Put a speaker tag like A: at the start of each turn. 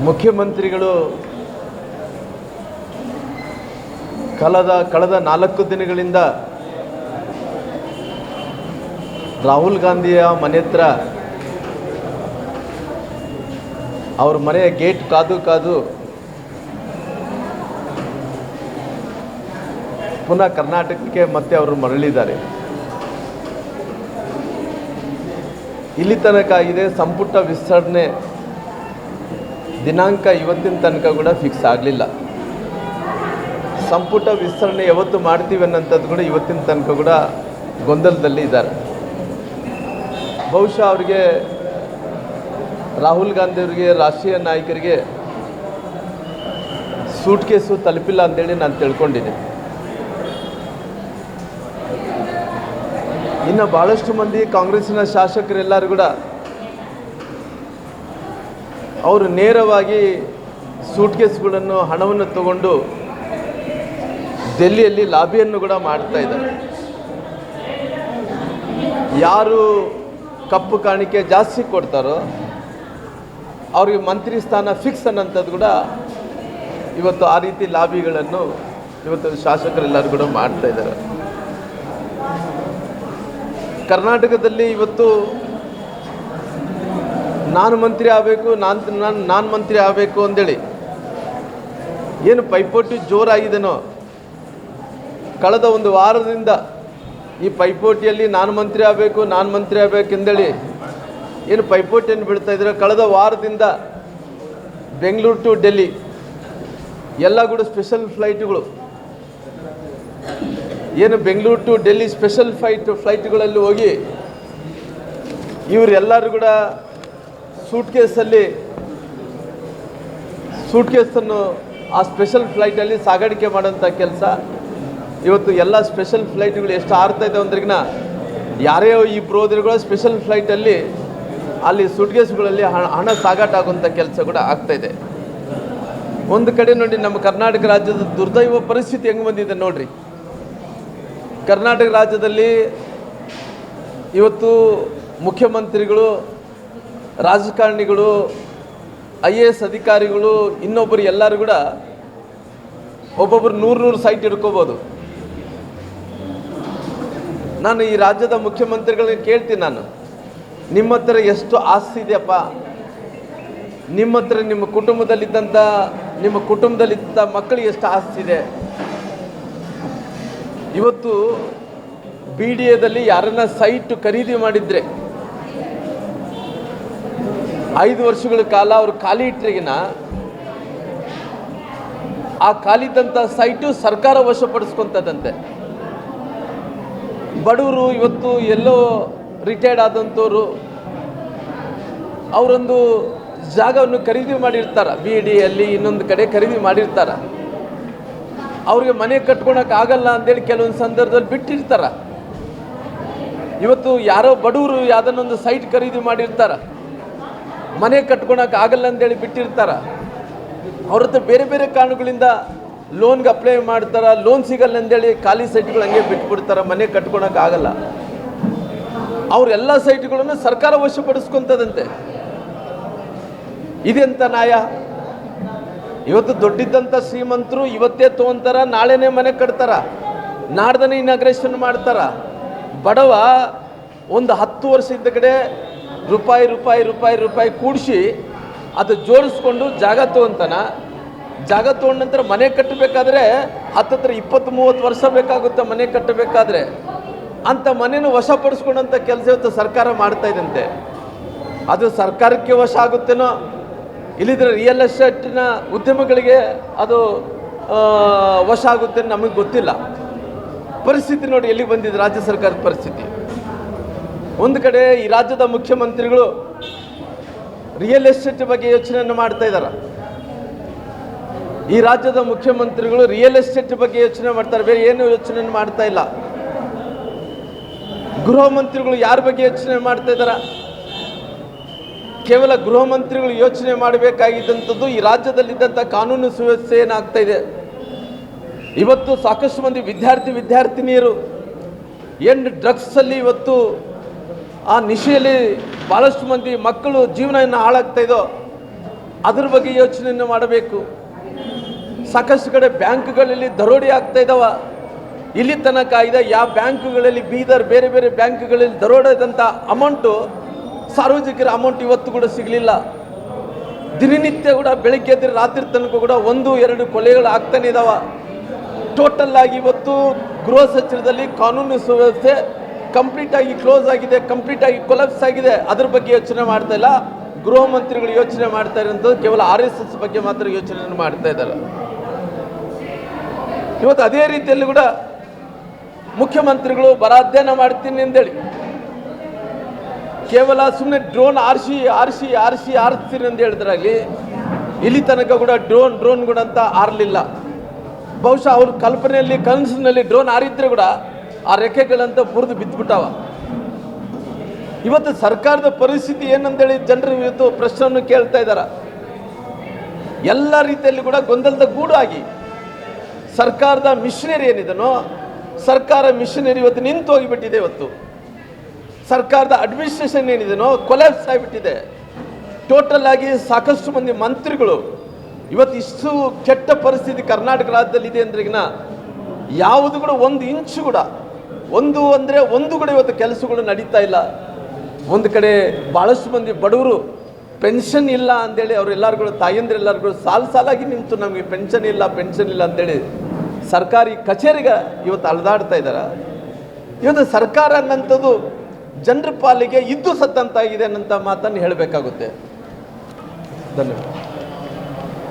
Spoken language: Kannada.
A: ಮುಖ್ಯಮಂತ್ರಿಗಳು ಕಳೆದ 4 ದಿನಗಳಿಂದ ರಾಹುಲ್ ಗಾಂಧಿಯ ಮನೆ ಹತ್ರ ಅವ್ರ ಮನೆಯ ಗೇಟ್ ಕಾದು ಪುನಃ ಕರ್ನಾಟಕಕ್ಕೆ ಮತ್ತೆ ಅವರು ಮರಳಿದ್ದಾರೆ. ಇಲ್ಲಿ ತನಕ ಆಗಿದೆ. ಸಂಪುಟ ವಿಸ್ತರಣೆ ದಿನಾಂಕ ಇವತ್ತಿನ ತನಕ ಕೂಡ ಫಿಕ್ಸ್ ಆಗಲಿಲ್ಲ. ಸಂಪುಟ ವಿಸ್ತರಣೆ ಯಾವತ್ತು ಮಾಡ್ತೀವಿ ಅನ್ನೋಂಥದ್ದು ಕೂಡ ಇವತ್ತಿನ ತನಕ ಕೂಡ ಗೊಂದಲದಲ್ಲಿ ಇದ್ದಾರೆ. ಬಹುಶಃ ಅವರಿಗೆ ರಾಹುಲ್ ಗಾಂಧಿ ಅವರಿಗೆ, ರಾಷ್ಟ್ರೀಯ ನಾಯಕರಿಗೆ ಸೂಟ್ ಕೇಸು ತಲುಪಿಲ್ಲ ಅಂತೇಳಿ ನಾನು ತಿಳ್ಕೊಂಡಿದ್ದೀನಿ. ಇನ್ನು ಭಾಳಷ್ಟು ಮಂದಿ ಕಾಂಗ್ರೆಸ್ಸಿನ ಶಾಸಕರೆಲ್ಲರೂ ಕೂಡ ಅವರು ನೇರವಾಗಿ ಸೂಟ್ ಕೇಸ್ಗಳನ್ನು ಹಣವನ್ನು ತಗೊಂಡು ಡೆಲ್ಲಿಯಲ್ಲಿ ಲಾಬಿಯನ್ನು ಕೂಡ ಮಾಡ್ತಾ ಇದ್ದಾರೆ. ಯಾರು ಕಪ್ಪು ಕಾಣಿಕೆ ಜಾಸ್ತಿ ಕೊಡ್ತಾರೋ ಅವ್ರಿಗೆ ಮಂತ್ರಿ ಸ್ಥಾನ ಫಿಕ್ಸ್ ಅನ್ನೋಂಥದ್ದು ಕೂಡ ಇವತ್ತು ಆ ರೀತಿ ಲಾಬಿಗಳನ್ನು ಇವತ್ತು ಶಾಸಕರೆಲ್ಲರೂ ಕೂಡ ಮಾಡ್ತಾ ಇದ್ದಾರೆ. ಕರ್ನಾಟಕದಲ್ಲಿ ಇವತ್ತು ನಾನು ಮಂತ್ರಿ ಆಗಬೇಕು, ನಾನು ಮಂತ್ರಿ ಆಗಬೇಕು ಅಂದೇಳಿ ಏನು ಪೈಪೋಟಿ ಜೋರಾಗಿದೆನೋ ಕಳೆದ ಒಂದು ವಾರದಿಂದ ಈ ಪೈಪೋಟಿಯಲ್ಲಿ ನಾನು ಮಂತ್ರಿ ಆಗಬೇಕೆಂದೇಳಿ ಏನು ಪೈಪೋಟಿಯನ್ನು ಬಿಡ್ತಾ ಇದ್ದಾರೆ. ಕಳೆದ ವಾರದಿಂದ ಬೆಂಗಳೂರು ಟು ಡೆಲ್ಲಿ ಎಲ್ಲ ಕೂಡ ಸ್ಪೆಷಲ್ ಫ್ಲೈಟ್ಗಳು, ಏನು ಬೆಂಗಳೂರು ಟು ಡೆಲ್ಲಿ ಸ್ಪೆಷಲ್ ಫ್ಲೈಟ್ಗಳಲ್ಲಿ ಹೋಗಿ ಇವರೆಲ್ಲರೂ ಕೂಡ ಸೂಟ್ ಕೇಸನ್ನು ಆ ಸ್ಪೆಷಲ್ ಫ್ಲೈಟಲ್ಲಿ ಸಾಗಾಣಿಕೆ ಮಾಡೋಂಥ ಕೆಲಸ. ಇವತ್ತು ಎಲ್ಲ ಸ್ಪೆಷಲ್ ಫ್ಲೈಟ್ಗಳು ಎಷ್ಟು ಆರ್ತಾ ಇದ್ದಾವೆ ಅಂದ್ರಿಗಿನ ಯಾರೇ ಇಬ್ಬರು ಹೋದ್ರೂ ಸ್ಪೆಷಲ್ ಫ್ಲೈಟಲ್ಲಿ ಅಲ್ಲಿ ಸೂಟ್ ಕೇಸ್ಗಳಲ್ಲಿ ಹಣ ಸಾಗಾಟ ಆಗುವಂಥ ಕೆಲಸ ಕೂಡ ಆಗ್ತಾಯಿದೆ. ಒಂದು ಕಡೆ ನೋಡಿ, ನಮ್ಮ ಕರ್ನಾಟಕ ರಾಜ್ಯದ ದುರ್ದೈವ ಪರಿಸ್ಥಿತಿ ಹೆಂಗೆ ಬಂದಿದೆ ನೋಡ್ರಿ. ಕರ್ನಾಟಕ ರಾಜ್ಯದಲ್ಲಿ ಇವತ್ತು ಮುಖ್ಯಮಂತ್ರಿಗಳು, ರಾಜಕಾರಣಿಗಳು, IAS ಅಧಿಕಾರಿಗಳು, ಇನ್ನೊಬ್ಬರು ಎಲ್ಲರೂ ಕೂಡ ಒಬ್ಬೊಬ್ಬರು 100 ಸೈಟ್ ಹಿಡ್ಕೋಬೋದು. ನಾನು ಈ ರಾಜ್ಯದ ಮುಖ್ಯಮಂತ್ರಿಗಳಿಗೆ ಕೇಳ್ತೀನಿ, ನಾನು ನಿಮ್ಮ ಹತ್ರ ಎಷ್ಟು ಆಸ್ತಿ ಇದೆಯಪ್ಪ, ನಿಮ್ಮ ಹತ್ರ ನಿಮ್ಮ ಕುಟುಂಬದಲ್ಲಿದ್ದಂಥ ಮಕ್ಕಳಿಗೆ ಎಷ್ಟು ಆಸ್ತಿ ಇದೆ. ಇವತ್ತು BDAದಲ್ಲಿ ಯಾರನ್ನ ಸೈಟ್ ಖರೀದಿ ಮಾಡಿದರೆ 5 ವರ್ಷಗಳ ಕಾಲ ಅವರು ಖಾಲಿ ಇಟ್ಟರಿಗಿನ ಆ ಖಾಲಿದ್ದಂಥ ಸೈಟು ಸರ್ಕಾರ ವಶಪಡಿಸ್ಕೊತದಂತೆ. ಬಡವರು ಇವತ್ತು ಎಲ್ಲೋ ರಿಟೈರ್ಡ್ ಆದಂಥವ್ರು ಅವರೊಂದು ಜಾಗವನ್ನು ಖರೀದಿ ಮಾಡಿರ್ತಾರೆ, BDAಯಲ್ಲಿ ಇನ್ನೊಂದು ಕಡೆ ಖರೀದಿ ಮಾಡಿರ್ತಾರೆ. ಅವ್ರಿಗೆ ಮನೆ ಕಟ್ಕೊಳಕ್ಕಾಗಲ್ಲ ಅಂತೇಳಿ ಕೆಲವೊಂದು ಸಂದರ್ಭದಲ್ಲಿ ಬಿಟ್ಟಿರ್ತಾರೆ. ಇವತ್ತು ಯಾರೋ ಬಡವರು ಯಾವುದನ್ನೊಂದು ಸೈಟ್ ಖರೀದಿ ಮಾಡಿರ್ತಾರೆ, ಮನೆ ಕಟ್ಕೊಳಕ್ಕಾಗಲ್ಲ ಅಂತೇಳಿ ಬಿಟ್ಟಿರ್ತಾರೆ. ಅವ್ರ ಹತ್ರ ಬೇರೆ ಬೇರೆ ಕಾರಣಗಳಿಂದ ಲೋನ್ಗೆ ಅಪ್ಲೈ ಮಾಡ್ತಾರೆ, ಲೋನ್ ಸಿಗಲ್ಲ ಅಂತೇಳಿ ಖಾಲಿ ಸೈಟ್ಗಳು ಹಂಗೆ ಬಿಟ್ಬಿಡ್ತಾರೆ, ಮನೆ ಕಟ್ಕೊಳಕ್ಕಾಗಲ್ಲ. ಅವರೆಲ್ಲ ಸೈಟ್ಗಳನ್ನು ಸರ್ಕಾರ ವಶಪಡಿಸ್ಕೊತದಂತೆ. ಇದೆಂತ ನ್ಯಾಯ? ಇವತ್ತು ದೊಡ್ಡಿದ್ದಂಥ ಶ್ರೀಮಂತರು ಇವತ್ತೇ ತೊಗೊಂತಾರ, ನಾಳೆನೇ ಮನೆ ಕಟ್ತಾರ, ನಾಡ್ದನೇ ಇನಾಗ್ರೇಷನ್ ಮಾಡ್ತಾರ. ಬಡವ ಒಂದು 10 ವರ್ಷ ಇದ್ದ ಕಡೆ ರೂಪಾಯಿ ಕೂಡಿಸಿ ಅದು ಜೋಡಿಸ್ಕೊಂಡು ಜಾಗ ತೊಗೊಂತಾನ. ಜಾಗ ತೊಗೊಂಡ ನಂತರ ಮನೆ ಕಟ್ಟಬೇಕಾದ್ರೆ ಹತ್ತತ್ರ 20-30 ವರ್ಷ ಬೇಕಾಗುತ್ತೆ ಮನೆ ಕಟ್ಟಬೇಕಾದ್ರೆ. ಅಂಥ ಮನೆಯನ್ನು ವಶಪಡಿಸ್ಕೊಂಡಂಥ ಕೆಲಸ ಇವತ್ತು ಸರ್ಕಾರ ಮಾಡ್ತಾ ಇದ್ದಂತೆ. ಅದು ಸರ್ಕಾರಕ್ಕೆ ವಶ ಆಗುತ್ತೇನೋ, ಇಲ್ಲಿದ್ರೆ ರಿಯಲ್ ಎಸ್ಟೇಟಿನ ಉದ್ಯಮಗಳಿಗೆ ಅದು ವಶ ಆಗುತ್ತೆ ನಮಗೆ ಗೊತ್ತಿಲ್ಲ. ಪರಿಸ್ಥಿತಿ ನೋಡಿ ಎಲ್ಲಿ ಬಂದಿದೆ ರಾಜ್ಯ ಸರ್ಕಾರದ ಪರಿಸ್ಥಿತಿ. ಒಂದು ಕಡೆ ಈ ರಾಜ್ಯದ ಮುಖ್ಯಮಂತ್ರಿಗಳು ರಿಯಲ್ ಎಸ್ಟೇಟ್ ಬಗ್ಗೆ ಯೋಚನೆಯನ್ನು ಮಾಡ್ತಾ ಇದ್ದಾರೆ. ಈ ರಾಜ್ಯದ ಮುಖ್ಯಮಂತ್ರಿಗಳು ರಿಯಲ್ ಎಸ್ಟೇಟ್ ಬಗ್ಗೆ ಯೋಚನೆ ಮಾಡ್ತಾರೆ, ಬೇರೆ ಏನು ಯೋಚನೆಯನ್ನು ಮಾಡ್ತಾ ಇಲ್ಲ. ಗೃಹ ಮಂತ್ರಿಗಳು ಯಾರ ಬಗ್ಗೆ ಯೋಚನೆ ಮಾಡ್ತಾ ಇದ್ದಾರೆ? ಕೇವಲ ಗೃಹ ಮಂತ್ರಿಗಳು ಯೋಚನೆ ಮಾಡಬೇಕಾಗಿದ್ದಂಥದ್ದು ಈ ರಾಜ್ಯದಲ್ಲಿದ್ದಂಥ ಕಾನೂನು ಸುವ್ಯವಸ್ಥೆ ಏನಾಗ್ತಾ ಇದೆ. ಇವತ್ತು ಸಾಕಷ್ಟು ಮಂದಿ ವಿದ್ಯಾರ್ಥಿನಿಯರು ಏನು ಡ್ರಗ್ಸಲ್ಲಿ ಇವತ್ತು ಆ ನಿಶೆಯಲ್ಲಿ ಭಾಳಷ್ಟು ಮಂದಿ ಮಕ್ಕಳು ಜೀವನ ಹಾಳಾಗ್ತಾ ಇದೋ, ಅದ್ರ ಬಗ್ಗೆ ಯೋಚನೆಯನ್ನು ಮಾಡಬೇಕು. ಸಾಕಷ್ಟು ಕಡೆ ಬ್ಯಾಂಕ್ಗಳಲ್ಲಿ ದರೋಡೆ ಆಗ್ತಾ ಇದ್ದಾವ. ಇಲ್ಲಿ ತನಕ ಇದೆ ಯಾವ ಬ್ಯಾಂಕ್ಗಳಲ್ಲಿ ಬೀದರ್ ಬೇರೆ ಬೇರೆ ಬ್ಯಾಂಕ್ಗಳಲ್ಲಿ ದರೋಡೆದಂಥ ಅಮೌಂಟು ಸಾರ್ವಜನಿಕರ ಅಮೌಂಟ್ ಇವತ್ತು ಕೂಡ ಸಿಗಲಿಲ್ಲ. ದಿನನಿತ್ಯ ಕೂಡ ಬೆಳಗ್ಗೆ ಎದ್ದು ರಾತ್ರಿ ತನಕ ಕೂಡ 1-2 ಕೊಲೆಗಳು ಆಗ್ತಾನೆ ಇದ್ದಾವ. ಟೋಟಲ್ ಆಗಿ ಇವತ್ತು ಗೃಹ ಸಚಿವರಲ್ಲಿ ಕಾನೂನು ಸುವ್ಯವಸ್ಥೆ ಕಂಪ್ಲೀಟಾಗಿ ಕ್ಲೋಸ್ ಆಗಿದೆ, ಕಂಪ್ಲೀಟಾಗಿ ಕೊಲಾಪ್ಸ್ ಆಗಿದೆ. ಅದ್ರ ಬಗ್ಗೆ ಯೋಚನೆ ಮಾಡ್ತಾ ಇಲ್ಲ. ಗೃಹ ಮಂತ್ರಿಗಳು ಯೋಚನೆ ಮಾಡ್ತಾ ಇರೋಂಥದ್ದು ಕೇವಲ RSS ಬಗ್ಗೆ ಮಾತ್ರ ಯೋಚನೆಯನ್ನು ಮಾಡ್ತಾ ಇದ್ದಾರೆ. ಇವತ್ತು ಅದೇ ರೀತಿಯಲ್ಲಿ ಕೂಡ ಮುಖ್ಯಮಂತ್ರಿಗಳು ಬರ ಅಧ್ಯಯನ ಮಾಡ್ತೀನಿ ಅಂತೇಳಿ ಕೇವಲ ಸುಮ್ಮನೆ ಡ್ರೋನ್ ಆರಿಸ್ತೀರಿ ಅಂತ ಹೇಳಿದ್ರಾಗಲಿ ಇಲ್ಲಿ ತನಕ ಕೂಡ ಡ್ರೋನ್ ಕೂಡ ಅಂತ ಆರಲಿಲ್ಲ. ಬಹುಶಃ ಅವ್ರ ಕಲ್ಪನೆಯಲ್ಲಿ ಕನಸಿನಲ್ಲಿ ಡ್ರೋನ್ ಆರಿದ್ರೆ ಕೂಡ ಆ ರೆಕ್ಕೆಗಳಂತ ಮುರಿದು ಬಿದ್ದುಬಿಟ್ಟವ. ಇವತ್ತು ಸರ್ಕಾರದ ಪರಿಸ್ಥಿತಿ ಏನಂತೇಳಿ ಜನರು ಇವತ್ತು ಪ್ರಶ್ನೆಯನ್ನು ಕೇಳ್ತಾ ಇದ್ದಾರೆ. ಎಲ್ಲ ರೀತಿಯಲ್ಲಿ ಕೂಡ ಗೊಂದಲದ ಗೂಡು ಆಗಿ ಸರ್ಕಾರದ ಮಿಷನರಿ ಏನಿದನೋ ಸರ್ಕಾರ ಮಿಷನರಿ ಇವತ್ತು ನಿಂತು ಹೋಗಿಬಿಟ್ಟಿದೆ. ಇವತ್ತು ಸರ್ಕಾರದ ಅಡ್ಮಿನಿಸ್ಟ್ರೇಷನ್ ಏನಿದೆನೋ ಕೊಲ್ಯಾಪ್ಸ್ ಆಗಿಬಿಟ್ಟಿದೆ. ಟೋಟಲ್ ಆಗಿ ಸಾಕಷ್ಟು ಮಂದಿ ಮಂತ್ರಿಗಳು ಇವತ್ತು ಇಷ್ಟು ಕೆಟ್ಟ ಪರಿಸ್ಥಿತಿ ಕರ್ನಾಟಕ ರಾಜ್ಯದಲ್ಲಿ ಇದೆ ಅಂದ್ರಿಗಿನ ಯಾವುದು ಕೂಡ ಒಂದು ಇಂಚು ಕೂಡ ಒಂದು ಕೂಡ ಇವತ್ತು ಕೆಲಸಗಳು ನಡೀತಾ ಇಲ್ಲ. ಒಂದು ಕಡೆ ಭಾಳಷ್ಟು ಮಂದಿ ಬಡವರು ಪೆನ್ಷನ್ ಇಲ್ಲ ಅಂತೇಳಿ ಅವರೆಲ್ಲರಿಗೂ ತಾಯಂದ್ರೆಲ್ಲರಿಗೂ ಸಾಲಾಗಿ ನಿಂತು ನಮಗೆ ಪೆನ್ಷನ್ ಇಲ್ಲ ಅಂತೇಳಿ ಸರ್ಕಾರಿ ಕಚೇರಿಗೆ ಇವತ್ತು ಅಲೆದಾಡ್ತಾ ಇದ್ದಾರೆ. ಇವತ್ತು ಸರ್ಕಾರ ಅನ್ನೋಂಥದ್ದು ಜನರ ಪಾಲಿಗೆ ಇದ್ದು ಸತ್ತಂತಾಗಿದೆ ಅನ್ನೋಂಥ ಮಾತನ್ನು ಹೇಳಬೇಕಾಗುತ್ತೆ. ಧನ್ಯವಾದ.